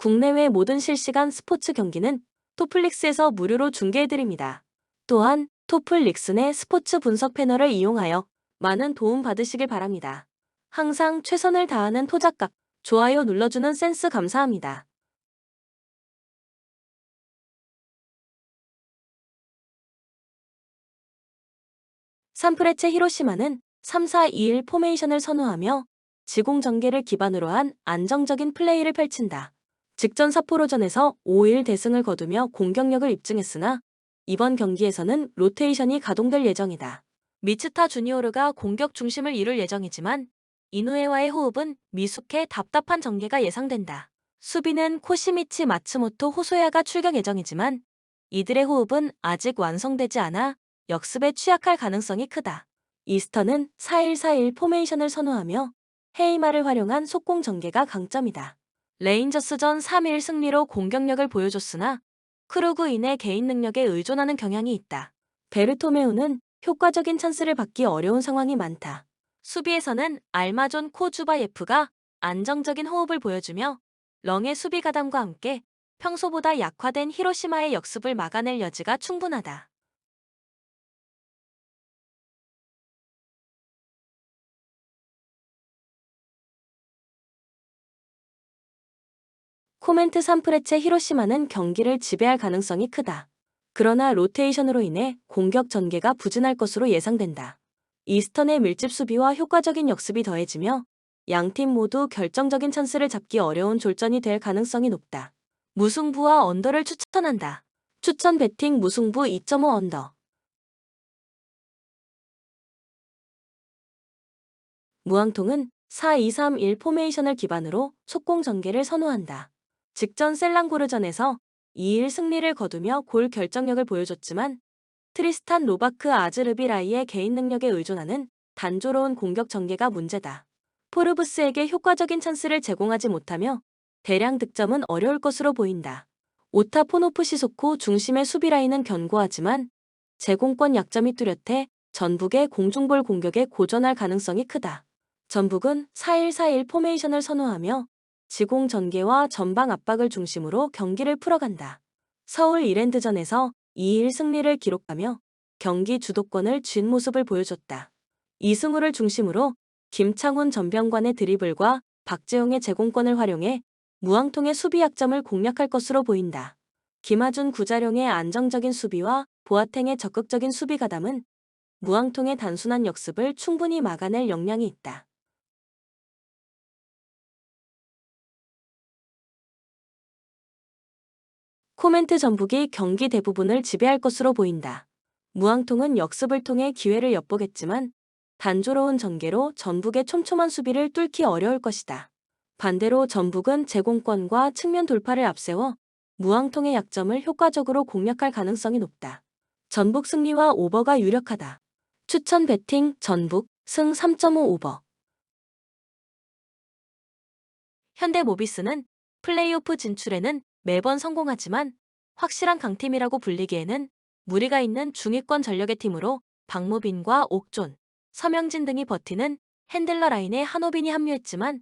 국내외 모든 실시간 스포츠 경기는 토플릭스에서 무료로 중계해드립니다. 또한 토플릭스 내 스포츠 분석 패널을 이용하여 많은 도움 받으시길 바랍니다. 항상 최선을 다하는 토작각, 좋아요 눌러주는 센스 감사합니다. 산프레체 히로시마는 3-4-2-1 포메이션을 선호하며 지공 전개를 기반으로 한 안정적인 플레이를 펼친다. 직전 삿포로전에서 5-1 대승을 거두며 공격력을 입증했으나 이번 경기에서는 로테이션이 가동될 예정이다. 미츠타 주니오르가 공격 중심을 이룰 예정이지만 이누에와의 호흡은 미숙해 답답한 전개가 예상된다. 수비는 코시미치 마츠모토 호소야가 출격 예정이지만 이들의 호흡은 아직 완성되지 않아 역습에 취약할 가능성이 크다. 이스턴은 4-1-4-1 포메이션을 선호하며 헤이마를 활용한 속공 전개가 강점이다. 레인저스전 3-1 승리로 공격력을 보여줬으나 크루그인의 개인 능력에 의존하는 경향이 있다. 베르토메우는 효과적인 찬스를 받기 어려운 상황이 많다. 수비에서는 알마존 코주바예프가 안정적인 호흡을 보여주며 렁의 수비 가담과 함께 평소보다 약화된 히로시마의 역습을 막아낼 여지가 충분하다. 코멘트 산프레체 히로시마는 경기를 지배할 가능성이 크다. 그러나 로테이션으로 인해 공격 전개가 부진할 것으로 예상된다. 이스턴의 밀집 수비와 효과적인 역습이 더해지며 양팀 모두 결정적인 찬스를 잡기 어려운 졸전이 될 가능성이 높다. 무승부와 언더를 추천한다. 추천 배팅 무승부 2.5 언더. 무앙통은 4-2-3-1 포메이션을 기반으로 속공 전개를 선호한다. 직전 셀랑고르전에서 2-1 승리를 거두며 골 결정력을 보여줬지만 트리스탄 로바크 아즈르비라이의 개인 능력에 의존하는 단조로운 공격 전개가 문제다. 포르브스에게 효과적인 찬스를 제공하지 못하며 대량 득점은 어려울 것으로 보인다. 오타포노프 시소코 중심의 수비 라인은 견고하지만 제공권 약점이 뚜렷해 전북의 공중볼 공격에 고전할 가능성이 크다. 전북은 4-1-4-1 포메이션을 선호하며 지공 전개와 전방 압박을 중심으로 경기를 풀어간다. 서울 이랜드전에서 2-1 승리를 기록하며 경기 주도권을 쥔 모습을 보여줬다. 이승우를 중심으로 김창훈 전병관의 드리블과 박재용의 제공권을 활용해 무앙통의 수비 약점을 공략할 것으로 보인다. 김하준 구자룡의 안정적인 수비와 보아탱의 적극적인 수비 가담은 무앙통의 단순한 역습을 충분히 막아낼 역량이 있다. 코멘트 전북이 경기 대부분을 지배할 것으로 보인다. 무앙통은 역습을 통해 기회를 엿보겠지만 단조로운 전개로 전북의 촘촘한 수비를 뚫기 어려울 것이다. 반대로 전북은 제공권과 측면 돌파를 앞세워 무앙통의 약점을 효과적으로 공략할 가능성이 높다. 전북 승리와 오버가 유력하다. 추천 배팅 전북 승 3.5 오버. 현대모비스는 플레이오프 진출에는 매번 성공하지만 확실한 강팀이라고 불리기에는 무리가 있는 중위권 전력의 팀으로 박무빈과 옥존, 서명진 등이 버티는 핸들러 라인에 한호빈이 합류했지만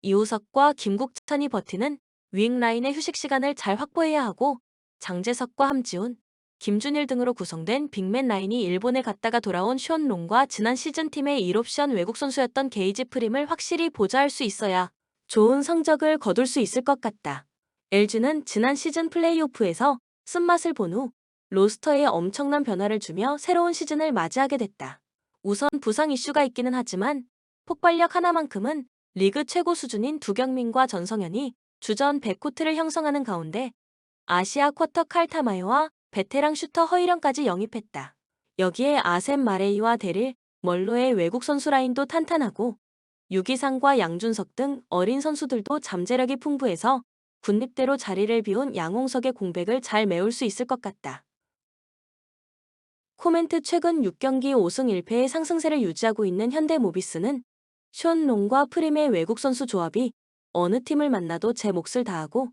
이우석과 김국찬이 버티는 윙 라인의 휴식 시간을 잘 확보해야 하고 장재석과 함지훈, 김준일 등으로 구성된 빅맨 라인이 일본에 갔다가 돌아온 션롱과 지난 시즌 팀의 1옵션 외국 선수였던 게이지 프림을 확실히 보좌할 수 있어야 좋은 성적을 거둘 수 있을 것 같다. LG는 지난 시즌 플레이오프에서 쓴맛을 본 후 로스터에 엄청난 변화를 주며 새로운 시즌을 맞이하게 됐다. 우선 부상 이슈가 있기는 하지만 폭발력 하나만큼은 리그 최고 수준인 두경민과 전성현이 주전 백코트를 형성하는 가운데 아시아 쿼터 칼타마요와 베테랑 슈터 허이령까지 영입했다. 여기에 아셈 마레이와 데릴 멀로의 외국 선수 라인도 탄탄하고 유기상과 양준석 등 어린 선수들도 잠재력이 풍부해서 군립대로 자리를 비운 양홍석의 공백을 잘 메울 수 있을 것 같다. 코멘트 최근 6경기 5승 1패의 상승세를 유지하고 있는 현대모비스는 션롱과 프림의 외국 선수 조합이 어느 팀을 만나도 제 몫을 다하고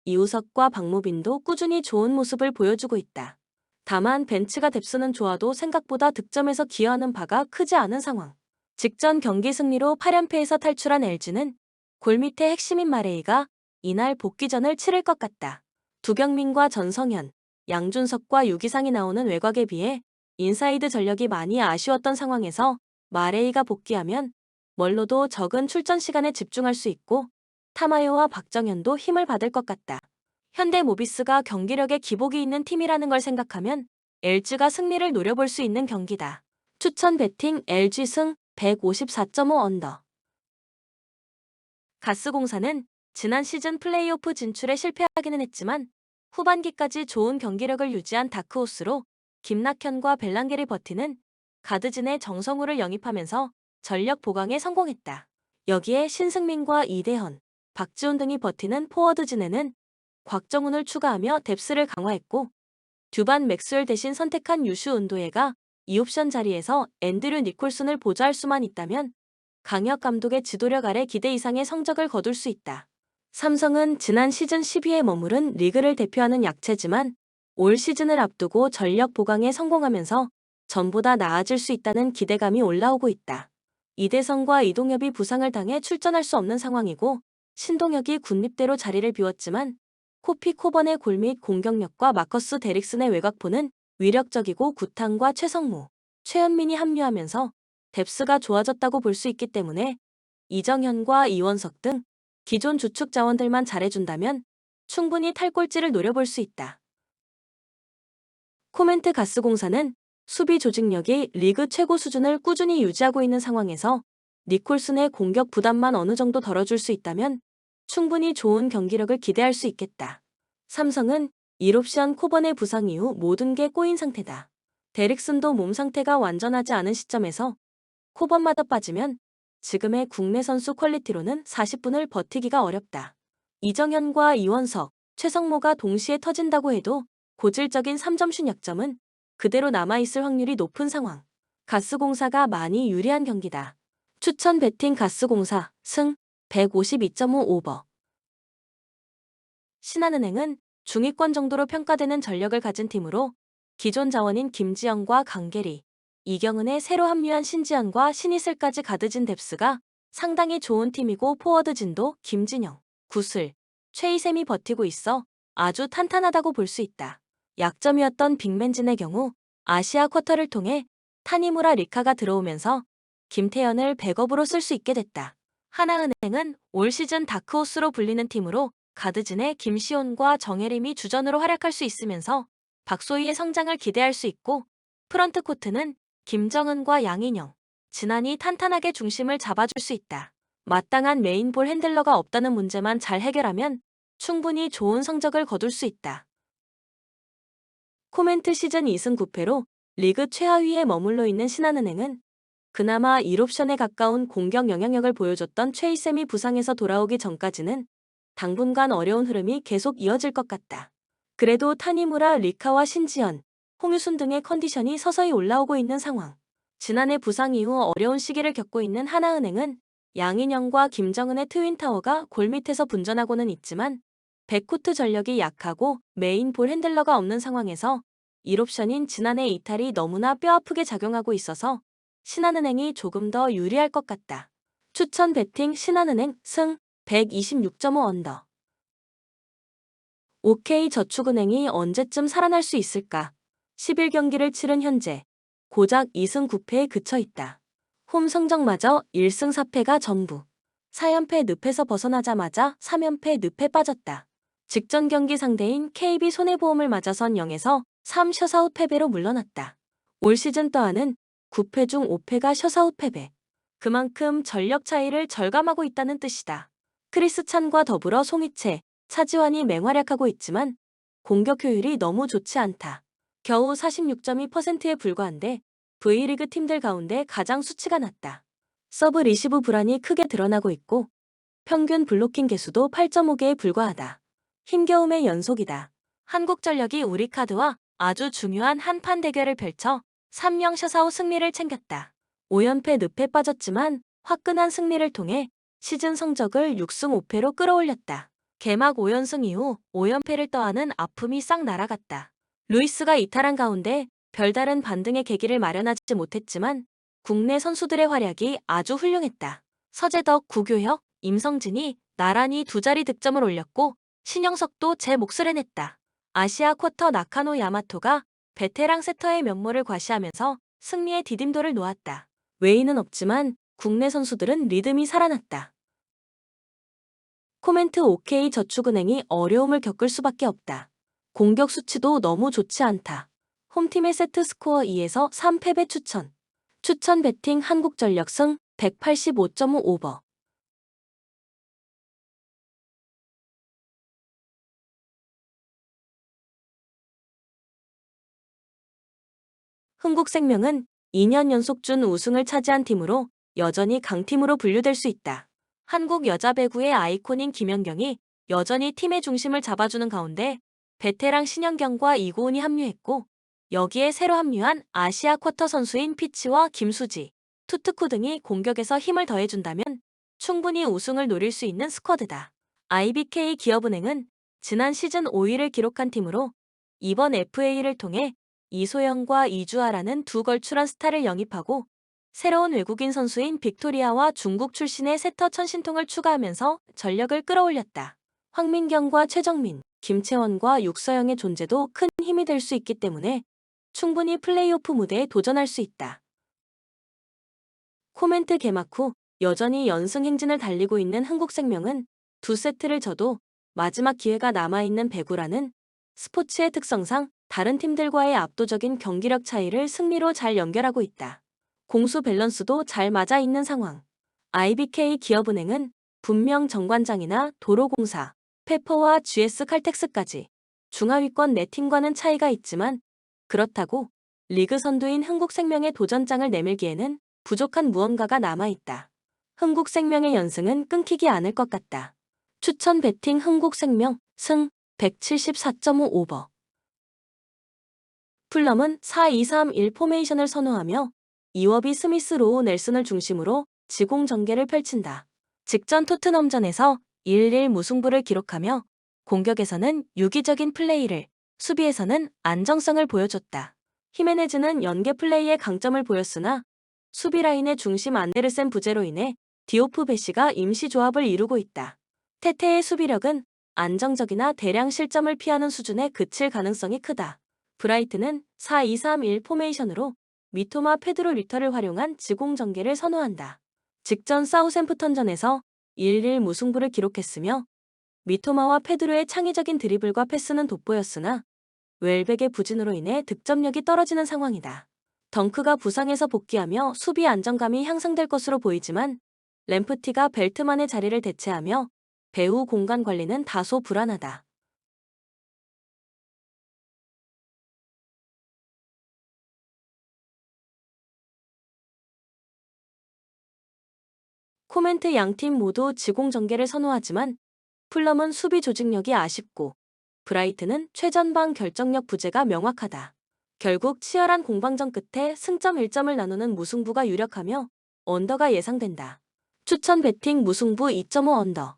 이우석과 박무빈도 꾸준히 좋은 모습을 보여주고 있다. 다만 벤츠가 뎁스는 좋아도 생각보다 득점에서 기여하는 바가 크지 않은 상황. 직전 경기 승리로 8연패에서 탈출한 LG는 골 밑의 핵심인 마레이가 이날 복귀전을 치를 것 같다. 두경민과 전성현, 양준석과 유기상이 나오는 외곽에 비해 인사이드 전력이 많이 아쉬웠던 상황에서 마레이가 복귀하면 멀로도 적은 출전 시간에 집중할 수 있고 타마요와 박정현도 힘을 받을 것 같다. 현대모비스가 경기력에 기복이 있는 팀이라는 걸 생각하면 LG가 승리를 노려볼 수 있는 경기다. 추천 배팅 LG 승 154.5 언더. 가스공사는 지난 시즌 플레이오프 진출에 실패하기는 했지만 후반기까지 좋은 경기력을 유지한 다크호스로 김낙현과 벨랑게를 버티는 가드진의 정성우를 영입하면서 전력 보강에 성공했다. 여기에 신승민과 이대헌, 박지훈 등이 버티는 포워드진에는 곽정훈을 추가하며 뎁스를 강화했고 듀반 맥스웰 대신 선택한 유슈 운도에가 2옵션 자리에서 앤드류 니콜슨을 보좌할 수만 있다면 강혁 감독의 지도력 아래 기대 이상의 성적을 거둘 수 있다. 삼성은 지난 시즌 10위에 머무른 리그를 대표하는 약체지만 올 시즌을 앞두고 전력 보강에 성공하면서 전보다 나아질 수 있다는 기대감이 올라오고 있다. 이대성과 이동엽이 부상을 당해 출전할 수 없는 상황이고 신동혁이 군립대로 자리를 비웠지만 코피 코번의 골 및 공격력과 마커스 데릭슨의 외곽포는 위력적이고 구탄과 최성무, 최현민이 합류하면서 뎁스가 좋아졌다고 볼 수 있기 때문에 이정현과 이원석 등 기존 주축 자원들만 잘해준다면 충분히 탈꼴찌를 노려볼 수 있다. 코멘트 가스공사는 수비 조직력이 리그 최고 수준을 꾸준히 유지하고 있는 상황에서 니콜슨의 공격 부담만 어느 정도 덜어줄 수 있다면 충분히 좋은 경기력을 기대할 수 있겠다. 삼성은 1옵션 코번의 부상 이후 모든 게 꼬인 상태다. 데릭슨도 몸 상태가 완전하지 않은 시점에서 코번마다 빠지면 지금의 국내 선수 퀄리티로는 40분을 버티기가 어렵다. 이정현과 이원석, 최성모가 동시에 터진다고 해도 고질적인 3점슛 약점은 그대로 남아있을 확률이 높은 상황. 가스공사가 많이 유리한 경기다. 추천 배팅 가스공사 승 152.5 오버. 신한은행은 중위권 정도로 평가되는 전력을 가진 팀으로 기존 자원인 김지영과 강계리, 이경은의 새로 합류한 신지현과 신이슬까지 가드진 뎁스가 상당히 좋은 팀이고 포워드진도 김진영, 구슬, 최희샘이 버티고 있어 아주 탄탄하다고 볼 수 있다. 약점이었던 빅맨진의 경우 아시아 쿼터를 통해 타니무라 리카가 들어오면서 김태현을 백업으로 쓸 수 있게 됐다. 하나은행은 올 시즌 다크호스로 불리는 팀으로 가드진의 김시온과 정혜림이 주전으로 활약할 수 있으면서 박소희의 성장을 기대할 수 있고 프런트 코트는 김정은과 양인영, 진한이 탄탄하게 중심을 잡아줄 수 있다. 마땅한 메인볼 핸들러가 없다는 문제만 잘 해결하면 충분히 좋은 성적을 거둘 수 있다. 코멘트 시즌 2승 9패로 리그 최하위에 머물러 있는 신한은행은 그나마 1옵션에 가까운 공격 영향력을 보여줬던 최희샘이 부상에서 돌아오기 전까지는 당분간 어려운 흐름이 계속 이어질 것 같다. 그래도 타니무라, 리카와 신지연, 홍유순 등의 컨디션이 서서히 올라오고 있는 상황. 지난해 부상 이후 어려운 시기를 겪고 있는 하나은행은 양인영과 김정은의 트윈타워가 골밑에서 분전하고는 있지만 백코트 전력이 약하고 메인 볼 핸들러가 없는 상황에서 1옵션인 지난해 이탈이 너무나 뼈아프게 작용하고 있어서 신한은행이 조금 더 유리할 것 같다. 추천 배팅 신한은행 승 126.5 언더. OK저축은행이 언제쯤 살아날 수 있을까? 11경기를 치른 현재 고작 2승 9패에 그쳐 있다. 홈 성적마저 1승 4패가 전부. 4연패 늪에서 벗어나자마자 3연패 늪에 빠졌다. 직전 경기 상대인 KB 손해보험을 맞아선 0에서 3 셔사웃 패배로 물러났다. 올 시즌 떠하는 9패 중 5패가 셔사웃 패배. 그만큼 전력 차이를 절감하고 있다는 뜻이다. 크리스 찬과 더불어 송이채, 차지환이 맹활약하고 있지만 공격 효율이 너무 좋지 않다. 겨우 46.2%에 불과한데 V리그 팀들 가운데 가장 수치가 낮다. 서브 리시브 불안이 크게 드러나고 있고 평균 블로킹 개수도 8.5개에 불과하다. 힘겨움의 연속이다. 한국전력이 우리카드와 아주 중요한 한판 대결을 펼쳐 3명 셔사웃 승리를 챙겼다. 5연패 늪에 빠졌지만 화끈한 승리를 통해 시즌 성적을 6승 5패로 끌어올렸다. 개막 5연승 이후 5연패를 떠안은 아픔이 싹 날아갔다. 루이스가 이탈한 가운데 별다른 반등의 계기를 마련하지 못했지만 국내 선수들의 활약이 아주 훌륭했다. 서재덕, 구교혁, 임성진이 나란히 두 자리 득점을 올렸고 신영석도 제 몫을 해냈다. 아시아 쿼터 나카노 야마토가 베테랑 세터의 면모를 과시하면서 승리의 디딤돌을 놓았다. 외인은 없지만 국내 선수들은 리듬이 살아났다. 코멘트 OK저축은행이 어려움을 겪을 수밖에 없다. 공격 수치도 너무 좋지 않다. 홈팀의 세트 스코어 2에서 3 패배 추천. 추천 배팅 한국전력 승 185.5 오버. 흥국생명은 2년 연속 준 우승을 차지한 팀으로 여전히 강팀으로 분류될 수 있다. 한국 여자 배구의 아이콘인 김연경이 여전히 팀의 중심을 잡아주는 가운데 베테랑 신현경과 이고은이 합류했고 여기에 새로 합류한 아시아 쿼터 선수인 피치와 김수지, 투트쿠 등이 공격에서 힘을 더해준다면 충분히 우승을 노릴 수 있는 스쿼드다. IBK 기업은행은 지난 시즌 5위를 기록한 팀으로 이번 FA를 통해 이소영과 이주아라는 두 걸출한 스타를 영입하고 새로운 외국인 선수인 빅토리아와 중국 출신의 세터 천신통을 추가하면서 전력을 끌어올렸다. 황민경과 최정민, 김채원과 육서영의 존재도 큰 힘이 될 수 있기 때문에 충분히 플레이오프 무대에 도전할 수 있다. 코멘트 개막 후 여전히 연승 행진을 달리고 있는 흥국생명은 두 세트를 져도 마지막 기회가 남아있는 배구라는 스포츠의 특성상 다른 팀들과의 압도적인 경기력 차이를 승리로 잘 연결하고 있다. 공수 밸런스도 잘 맞아 있는 상황. IBK 기업은행은 분명 정관장이나 도로공사, 페퍼와 GS 칼텍스까지 중하위권 4팀과는 차이가 있지만 그렇다고 리그 선두인 흥국생명의 도전장을 내밀기에는 부족한 무언가가 남아있다. 흥국생명의 연승은 끊기지 않을 것 같다. 추천 배팅 흥국생명 승 174.5 오버. 풀럼은 4-2-3-1 포메이션을 선호하며 이워비 스미스 로우 넬슨을 중심으로 지공 전개를 펼친다. 직전 토트넘전에서 1-1 무승부를 기록하며 공격에서는 유기적인 플레이를, 수비에서는 안정성을 보여줬다. 히메네즈는 연계 플레이에 강점을 보였으나 수비 라인의 중심 안데르센 부재로 인해 디오프 베시가 임시 조합을 이루고 있다. 테테의 수비력은 안정적이나 대량 실점을 피하는 수준에 그칠 가능성이 크다. 브라이트는 4-2-3-1 포메이션으로 미토마 페드로 리터를 활용한 지공 전개를 선호한다. 직전 사우샘프턴전에서 1-1 무승부를 기록했으며 미토마와 페드로의 창의적인 드리블과 패스는 돋보였으나 웰백의 부진으로 인해 득점력이 떨어지는 상황이다. 덩크가 부상에서 복귀하며 수비 안정감이 향상될 것으로 보이지만 램프티가 벨트만의 자리를 대체하며 배후 공간 관리는 다소 불안하다. 코멘트 양팀 모두 지공 전개를 선호하지만 풀럼은 수비 조직력이 아쉽고 브라이트는 최전방 결정력 부재가 명확하다. 결국 치열한 공방전 끝에 승점 1점을 나누는 무승부가 유력하며 언더가 예상된다. 추천 배팅 무승부 2.5 언더.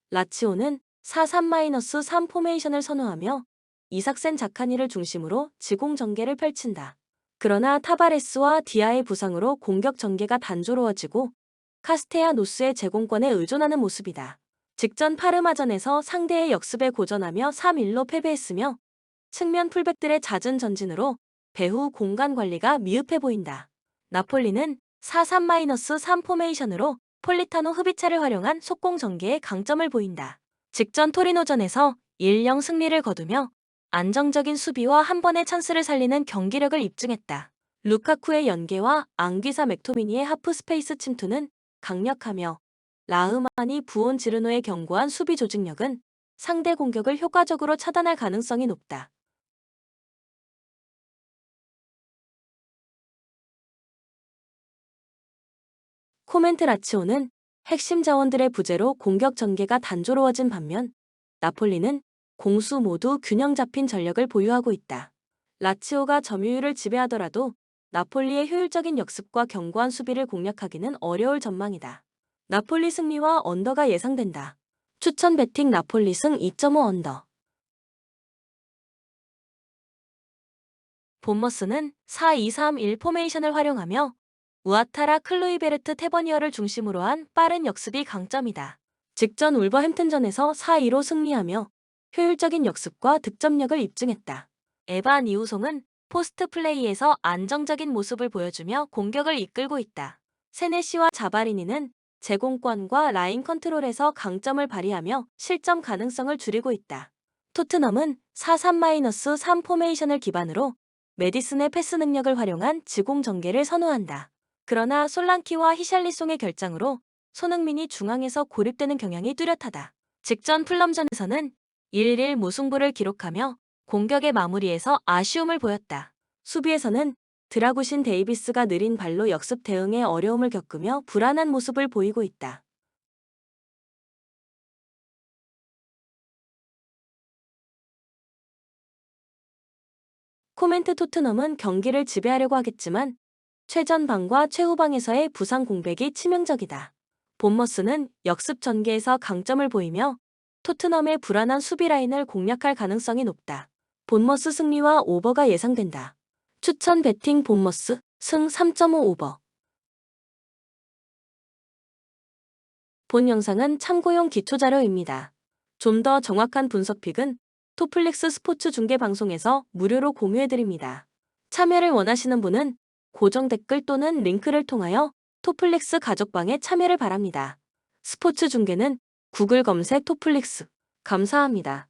라치오는 4-3-3 포메이션을 선호하며 이삭센 자카니를 중심으로 지공 전개를 펼친다. 그러나 타바레스와 디아의 부상으로 공격 전개가 단조로워지고 카스테야 노스의 제공권에 의존하는 모습이다. 직전 파르마전에서 상대의 역습에 고전하며 3-1로 패배했으며 측면 풀백들의 잦은 전진으로 배후 공간 관리가 미흡해 보인다. 나폴리는 4-3-3 포메이션으로 폴리타노 흡이차를 활용한 속공 전개에 강점을 보인다. 직전 토리노전에서 1-0 승리를 거두며 안정적인 수비와 한 번의 찬스를 살리는 경기력을 입증했다. 루카쿠의 연계와 앙귀사 맥토미니의 하프 스페이스 침투는 강력하며 라흐마니 부온 지르노의 견고한 수비 조직력은 상대 공격을 효과적으로 차단할 가능성이 높다. 코멘트 라치오는 핵심 자원들의 부재로 공격 전개가 단조로워진 반면 나폴리는 공수 모두 균형 잡힌 전력을 보유하고 있다. 라치오가 점유율을 지배하더라도 나폴리의 효율적인 역습과 견고한 수비를 공략하기는 어려울 전망이다. 나폴리 승리와 언더가 예상된다. 추천 배팅 나폴리 승 2.5 언더. 본머스는 4-2-3-1 포메이션을 활용하며 우아타라 클루이베르트 테버니어를 중심으로 한 빠른 역습이 강점이다. 직전 울버햄튼전에서 4-2로 승리하며 효율적인 역습과 득점력을 입증했다. 에반 이우송은 포스트 플레이에서 안정적인 모습을 보여주며 공격을 이끌고 있다. 세네시와 자바리니는 제공권과 라인 컨트롤에서 강점을 발휘하며 실점 가능성을 줄이고 있다. 토트넘은 4-3-3 포메이션을 기반으로 메디슨의 패스 능력을 활용한 지공 전개를 선호한다. 그러나 솔랑키와 히샬리송의 결장으로 손흥민이 중앙에서 고립되는 경향이 뚜렷하다. 직전 풀럼전에서는 1-1 무승부를 기록하며 공격의 마무리에서 아쉬움을 보였다. 수비에서는 드라구신 데이비스가 느린 발로 역습 대응에 어려움을 겪으며 불안한 모습을 보이고 있다. 코멘트 토트넘은 경기를 지배하려고 하겠지만 최전방과 최후방에서의 부상 공백이 치명적이다. 본머스는 역습 전개에서 강점을 보이며 토트넘의 불안한 수비 라인을 공략할 가능성이 높다. 본머스 승리와 오버가 예상된다. 추천 베팅 본머스 승 3.5 오버. 본 영상은 참고용 기초자료입니다. 좀 더 정확한 분석픽은 토플릭스 스포츠 중계 방송에서 무료로 공유해드립니다. 참여를 원하시는 분은 고정 댓글 또는 링크를 통하여 토플릭스 가족방에 참여를 바랍니다. 스포츠 중계는 구글 검색 토플릭스. 감사합니다.